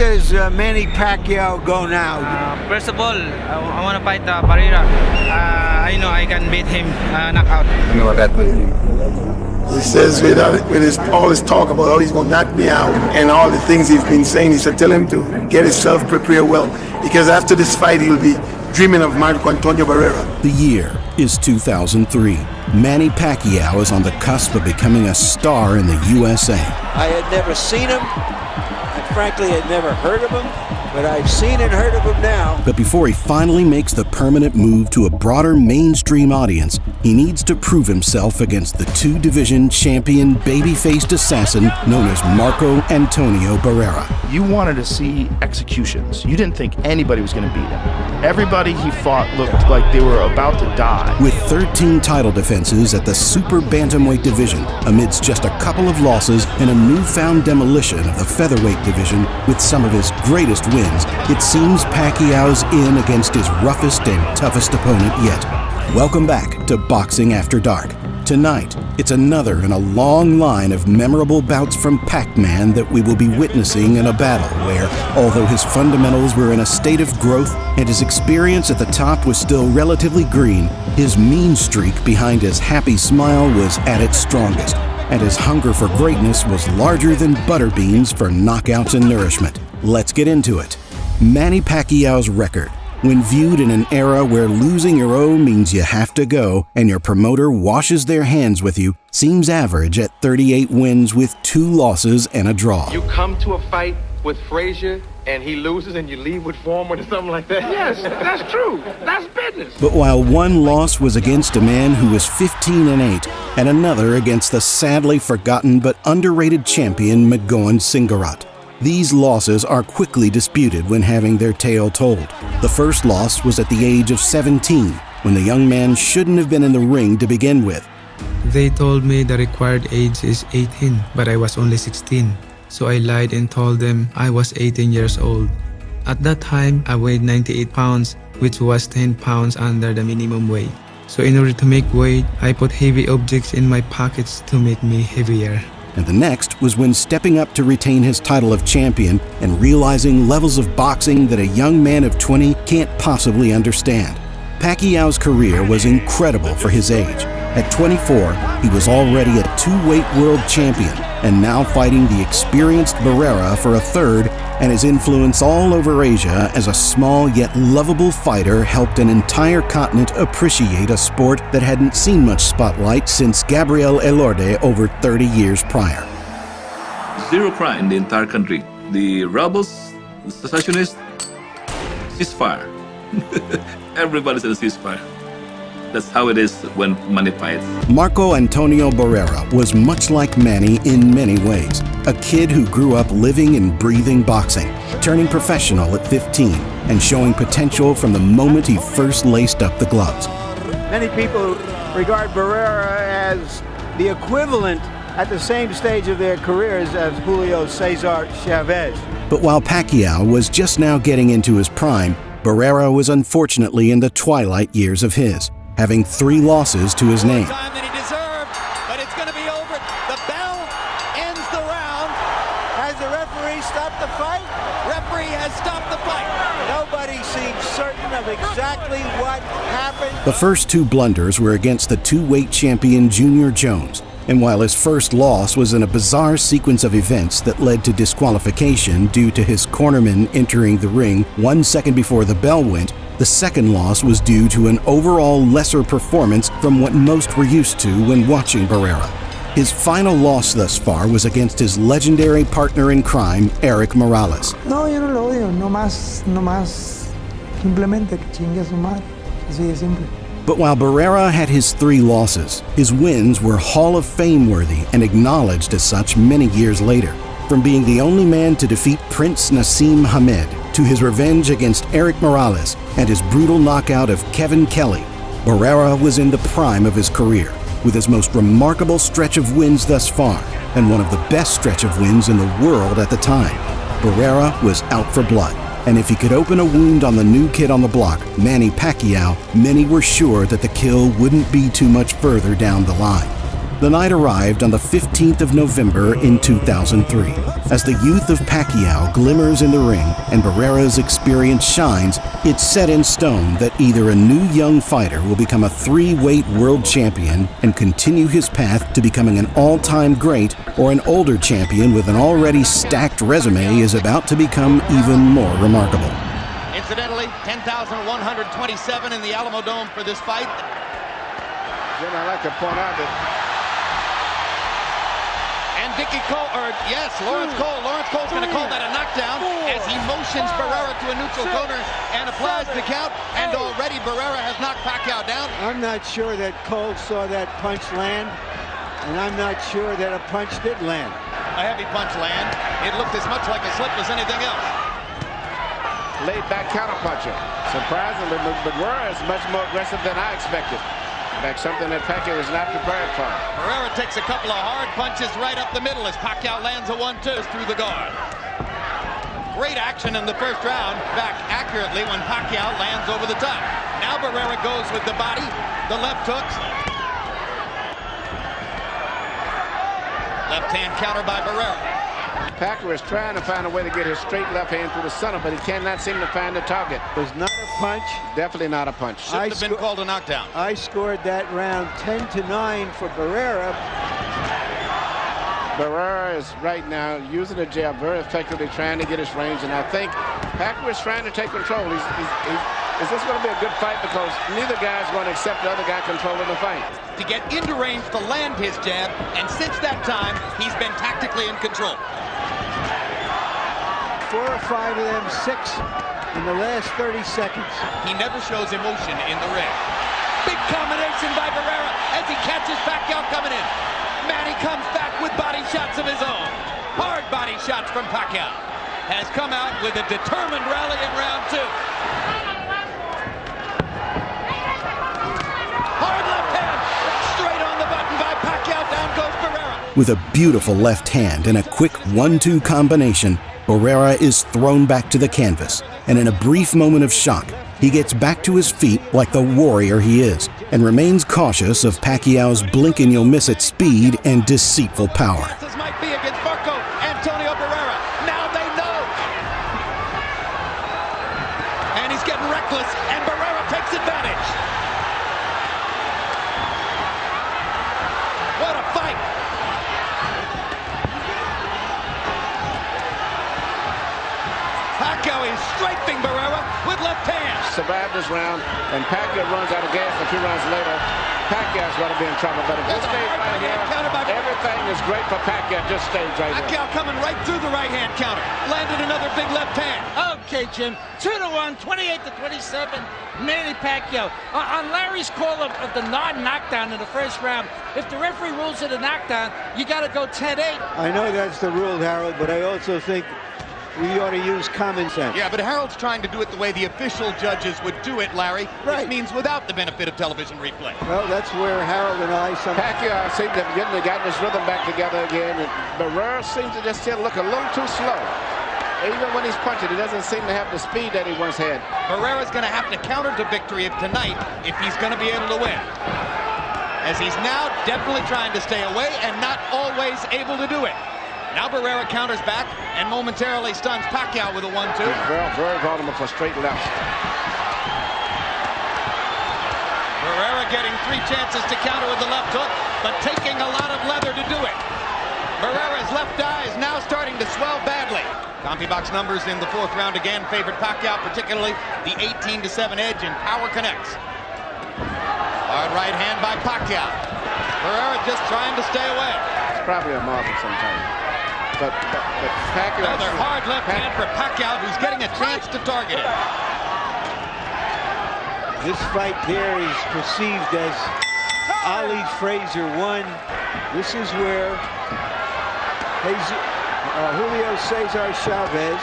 does Manny Pacquiao go now? First of all, I want to fight Barrera. I know I can beat him knockout. He says with all his talk about how he's going to knock me out and all the things he's been saying, he said tell him to get himself prepared well, because after this fight he'll be dreaming of Marco Antonio Barrera. The year is 2003. Manny Pacquiao is on the cusp of becoming a star in the USA. I had never seen him, and frankly I'd never heard of him, but I've seen and heard of him now. But before he finally makes the permanent move to a broader mainstream audience, he needs to prove himself against the two-division champion baby-faced assassin known as Marco Antonio Barrera. You wanted to see executions. You didn't think anybody was going to beat him. Everybody he fought looked like they were about to die. With 13 title defenses at the super bantamweight division, amidst just a couple of losses and a newfound demolition of the featherweight division with some of his greatest wins, it seems Pacquiao's in against his roughest and toughest opponent yet. Welcome back to Boxing After Dark. Tonight, it's another in a long line of memorable bouts from Pac-Man that we will be witnessing in a battle where, although his fundamentals were in a state of growth and his experience at the top was still relatively green, his mean streak behind his happy smile was at its strongest, and his hunger for greatness was larger than butter beans for knockouts and nourishment. Let's get into it. Manny Pacquiao's record, when viewed in an era where losing your O means you have to go and your promoter washes their hands with you, seems average at 38 wins with 2 losses and a draw. You come to a fight with Frazier and he loses and you leave with Foreman or something like that? Yes, that's true. That's business. But while one loss was against a man who was 15-8 and another against the sadly forgotten but underrated champion Mgoan Singarat, these losses are quickly disputed when having their tale told. The first loss was at the age of 17, when the young man shouldn't have been in the ring to begin with. They told me the required age is 18, but I was only 16. So I lied and told them I was 18 years old. At that time, I weighed 98 pounds, which was 10 pounds under the minimum weight. So in order to make weight, I put heavy objects in my pockets to make me heavier. And the next was when stepping up to retain his title of champion and realizing levels of boxing that a young man of 20 can't possibly understand. Pacquiao's career was incredible for his age. At 24, he was already a 2-weight world champion and now fighting the experienced Barrera for a third, and his influence all over Asia as a small yet lovable fighter helped an entire continent appreciate a sport that hadn't seen much spotlight since Gabriel Elorde over 30 years prior. Zero crime in the entire country. The rebels, the secessionists, ceasefire. Everybody's at a ceasefire. That's how it is when money fights. Marco Antonio Barrera was much like Manny in many ways. A kid who grew up living and breathing boxing, turning professional at 15, and showing potential from the moment he first laced up the gloves. Many people regard Barrera as the equivalent at the same stage of their careers as Julio Cesar Chavez. But while Pacquiao was just now getting into his prime, Barrera was unfortunately in the twilight years of his, having 3 losses to his name. Time that he deserved, but it's going to be over. The bell ends the round. Has the referee stopped the fight? Referee has stopped the fight. Nobody seems certain of exactly what happened. The first 2 blunders were against the 2-weight champion Junior Jones, and while his first loss was in a bizarre sequence of events that led to disqualification due to his cornerman entering the ring 1 second before the bell went, the second loss was due to an overall lesser performance from what most were used to when watching Barrera. His final loss thus far was against his legendary partner in crime, Eric Morales. No, yo no lo odio, no más, simplemente que chingue a su madre, así de simple. But while Barrera had his 3 losses, his wins were Hall of Fame worthy and acknowledged as such many years later. From being the only man to defeat Prince Nassim Hamed, to his revenge against Eric Morales and his brutal knockout of Kevin Kelley, Barrera was in the prime of his career, with his most remarkable stretch of wins thus far, and one of the best stretch of wins in the world at the time. Barrera was out for blood, and if he could open a wound on the new kid on the block, Manny Pacquiao, many were sure that the kill wouldn't be too much further down the line. The night arrived on the 15th of November in 2003. As the youth of Pacquiao glimmers in the ring and Barrera's experience shines, it's set in stone that either a new young fighter will become a three-weight world champion and continue his path to becoming an all-time great, or an older champion with an already stacked resume is about to become even more remarkable. Incidentally, 10,127 in the Alamo Dome for this fight. Jim, I'd like to point out that Lawrence Cole. Lawrence Cole's going to call that a knockdown as he motions Barrera to a neutral corner and applies the count. And already Barrera has knocked Pacquiao down. I'm not sure that Cole saw that punch land, and I'm not sure that a punch did land. A heavy punch land. It looked as much like a slip as anything else. laid back counterpuncher. Surprisingly, Barrera is much more aggressive than I expected. Back something that Pacquiao was not prepared for. Barrera takes a couple of hard punches right up the middle as Pacquiao lands a 1-2 through the guard. Great action in the first round, back accurately when Pacquiao lands over the top. Now Barrera goes with the body, the left hooks. Left hand counter by Barrera. Pacquiao is trying to find a way to get his straight left hand through the center, but he cannot seem to find the target. It was not a punch. Definitely not a punch. Should have been called a knockdown. I scored that round 10-9 for Barrera. Barrera is right now using the jab very effectively, trying to get his range, and I think Pacquiao is trying to take control. Is this going to be a good fight? Because neither guy is going to accept the other guy controlling the fight. To get into range to land his jab, and since that time, he's been tactically in control. 4 or 5 of them, 6 in the last 30 seconds. He never shows emotion in the ring. Big combination by Barrera as he catches Pacquiao coming in. Manny comes back with body shots of his own. Hard body shots from Pacquiao. Has come out with a determined rally in round 2. Hard left hand, straight on the button by Pacquiao. Down goes Barrera. With a beautiful left hand and a quick 1-2 combination, Barrera is thrown back to the canvas, and in a brief moment of shock, he gets back to his feet like the warrior he is, and remains cautious of Pacquiao's blink-and-you'll-miss-it speed and deceitful power. This might be against Marco Antonio Barrera. Now they know. And he's getting reckless, and Barrera takes advantage. What a fight. Pacquiao is strafing Barrera with left hand. Survived this round, and Pacquiao runs out of gas a few rounds later. Pacquiao's going to be in trouble, but if this stays right here, everything is great for Pacquiao. Just stays right here. Pacquiao coming right through the right hand counter. Landed another big left hand. Okay, Jim. 2-1, 28-27. Manny Pacquiao. On Larry's call of the non-knockdown in the first round, if the referee rules it a knockdown, you got to go 10-8. I know that's the rule, Harold, but I also think we ought to use common sense. Yeah, but Harold's trying to do it the way the official judges would do it, Larry. Right. Which means without the benefit of television replay. Well, that's where Harold and I... Pacquiao seems to have gotten his rhythm back together again, and Barrera seems to just still look a little too slow. Even when he's punching, he doesn't seem to have the speed that he once had. Barrera's going to have to counter to victory tonight if he's going to be able to win. As he's now definitely trying to stay away and not always able to do it. Now Barrera counters back and momentarily stuns Pacquiao with a 1-2. He's very vulnerable for straight lefts. Barrera getting 3 chances to counter with the left hook, but taking a lot of leather to do it. Barrera's left eye is now starting to swell badly. CompuBox numbers in the 4th round again favored Pacquiao, particularly the 18-7 edge in power connects. Hard right hand by Pacquiao. Barrera just trying to stay away. It's probably a marker sometimes. But Pacquiao... Another hard left hand for Pacquiao, who's getting a chance to target it. This fight there is perceived as Ali Frazier won. This is where Julio Cesar Chavez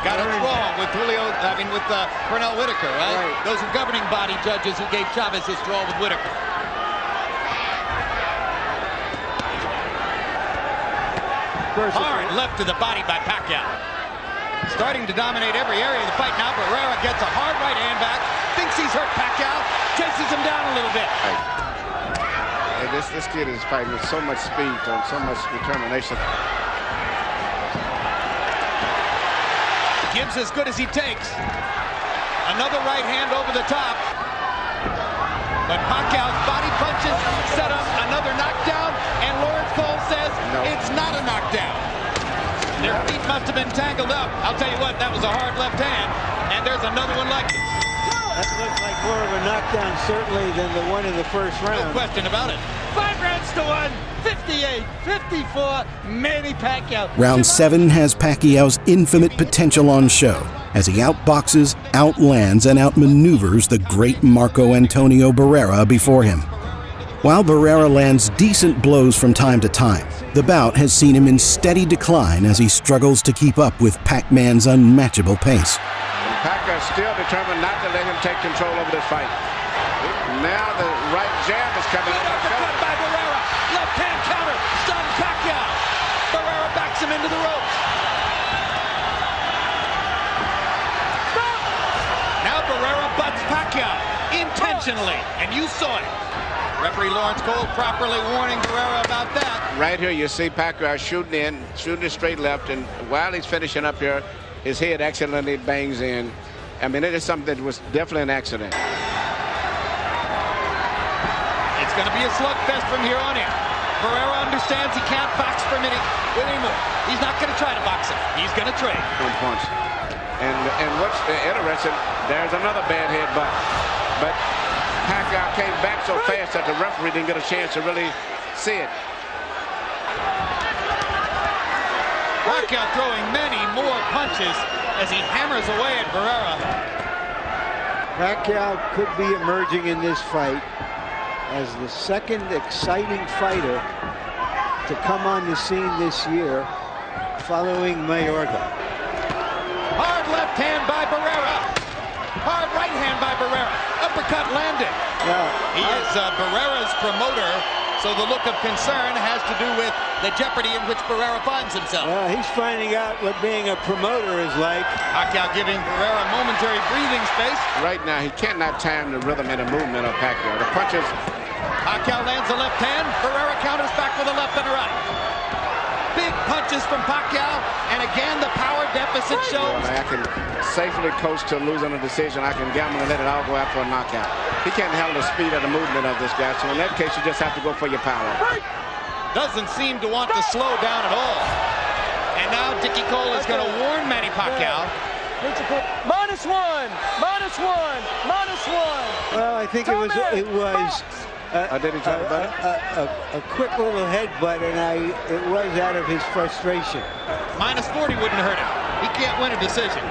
got it wrong with Pernell Whitaker, right? Those are governing body judges who gave Chavez his draw with Whitaker. Hard left to the body by Pacquiao. Starting to dominate every area of the fight now. Barrera gets a hard right hand back. Thinks he's hurt Pacquiao. Chases him down a little bit. this kid is fighting with so much speed and so much determination. Gibbs as good as he takes. Another right hand over the top. But Pacquiao's body punches set up another knockdown, and Lawrence Cole says it's not a knockdown. Their feet must have been tangled up. I'll tell you what, that was a hard left hand, and there's another one like it. That looked like more of a knockdown, certainly, than the one in the first round. No question about it. 5 rounds to 1, 58-54, Manny Pacquiao. Round 7 has Pacquiao's infinite potential on show as he outboxes, outlands, and outmaneuvers the great Marco Antonio Barrera before him. While Barrera lands decent blows from time to time, the bout has seen him in steady decline as he struggles to keep up with Pac-Man's unmatchable pace. Pacquiao still determined not to let him take control over this fight. Now the right jab is coming. Good uppercut by Barrera. Left hand counter. Stunned Pacquiao. Barrera backs him into the ropes. Now Barrera butts Pacquiao intentionally, and you saw it. Referee Lawrence Cole properly warning Barrera about that. Right here you see Pacquiao shooting in, shooting a straight left, and while he's finishing up here, his head accidentally bangs in. I mean, it is something that was definitely an accident. It's going to be a slugfest from here on in. Barrera understands he can't box for a minute anymore. He's not going to try to box him. He's going to trade. One punch. And what's interesting, there's another bad headbutt. But Pacquiao came back so fast that the referee didn't get a chance to really see it. Pacquiao throwing many more punches as he hammers away at Barrera. Pacquiao could be emerging in this fight as the second exciting fighter to come on the scene this year following Mayorga. Hard left hand by Barrera. Hard right hand by Barrera. Uppercut landed. He is Barrera's promoter, so the look of concern has to do with the jeopardy in which Barrera finds himself. He's finding out what being a promoter is like. Pacquiao giving Barrera momentary breathing space. Right now, he cannot time the rhythm and the movement of Pacquiao. The punches. Pacquiao lands a left hand. Barrera counters back with a left and a right. Big punches from Pacquiao, and again the power deficit shows. I can safely coast to losing a decision. I can gamble and let it all go out for a knockout. He can't handle the speed of the movement of this guy, so in that case you just have to go for your power. Doesn't seem to want to slow down at all. And now Dickie Cole is going to warn Manny Pacquiao. -1, -1. Well, I think it was did he try to butt it? A quick little headbutt, and it was out of his frustration. -40 wouldn't hurt him. He can't win a decision.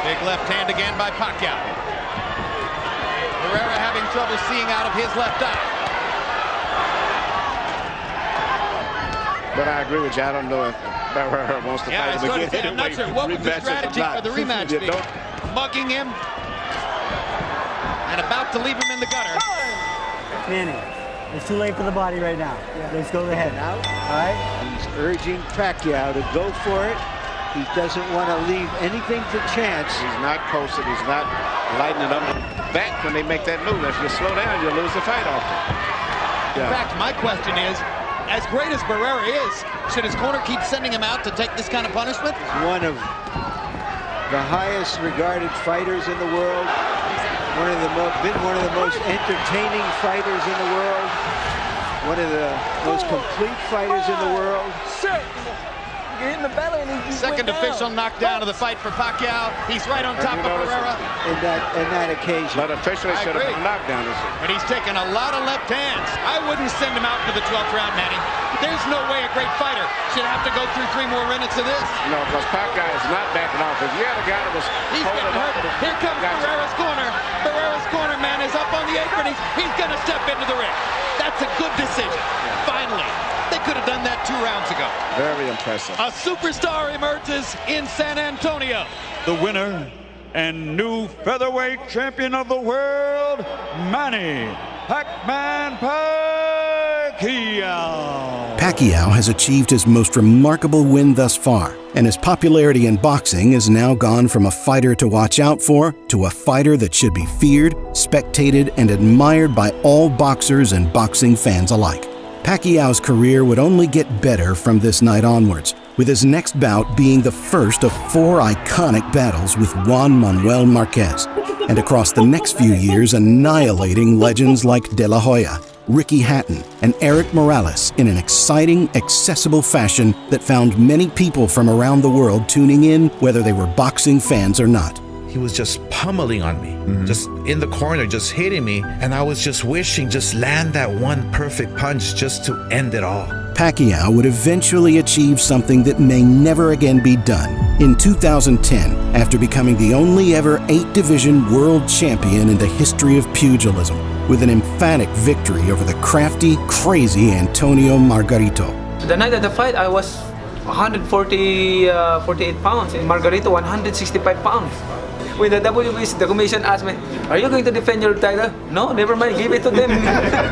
Big left hand again by Pacquiao. Barrera having trouble seeing out of his left eye. But I agree with you. I don't know if Barrera wants to fight him again. I'm not sure what would the strategy for the rematch be. Mugging him and about to leave him in the gutter. Manny, it's too late for the body right now. Let's go ahead. All right? He's urging Pacquiao to go for it. He doesn't want to leave anything to chance. He's not coasting. He's not lighting it up back when they make that move. If you slow down, you'll lose the fight often. In fact, my question is, as great as Barrera is, should his corner keep sending him out to take this kind of punishment? He's one of the highest regarded fighters in the world. One of the most entertaining fighters in the world. One of the most complete fighters in the world. You're hitting the belly and he Second official knockdown of the fight for Pacquiao. He's right on top of Barrera. In that occasion. But officially should have been a knockdown. But he's taken a lot of left hands. I wouldn't send him out to the 12th round, Manny. There's no way a great fighter should have to go through 3 more minutes of this. No, because Pacquiao is not backing off. If you had a guy that was He's getting hurt. Here comes Barrera's corner. Barrera's corner man is up on the apron. He's going to step into the ring. That's a good decision. Finally. They could have done that 2 rounds ago. Very impressive. A superstar emerges in San Antonio. The winner and new featherweight champion of the world, Manny Pac-Man Pacquiao. Pacquiao has achieved his most remarkable win thus far, and his popularity in boxing has now gone from a fighter to watch out for to a fighter that should be feared, spectated, and admired by all boxers and boxing fans alike. Pacquiao's career would only get better from this night onwards, with his next bout being the first of 4 iconic battles with Juan Manuel Marquez, and across the next few years annihilating legends like De La Hoya, Ricky Hatton, and Eric Morales in an exciting, accessible fashion that found many people from around the world tuning in, whether they were boxing fans or not. He was just pummeling on me, just in the corner, just hitting me, and I was just wishing just land that one perfect punch just to end it all. Pacquiao would eventually achieve something that may never again be done. In 2010, after becoming the only ever 8-division world champion in the history of pugilism, with an emphatic victory over the crafty, crazy Antonio Margarito. The night of the fight, I was 148 pounds, and Margarito 165 pounds. When the WBC, the commission asked me, "Are you going to defend your title?" "No, never mind, give it to them."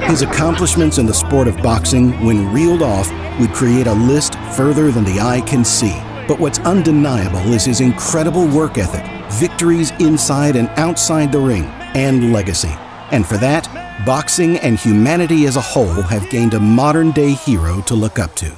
His accomplishments in the sport of boxing, when reeled off, would create a list further than the eye can see. But what's undeniable is his incredible work ethic, victories inside and outside the ring, and legacy. And for that, boxing and humanity as a whole have gained a modern-day hero to look up to.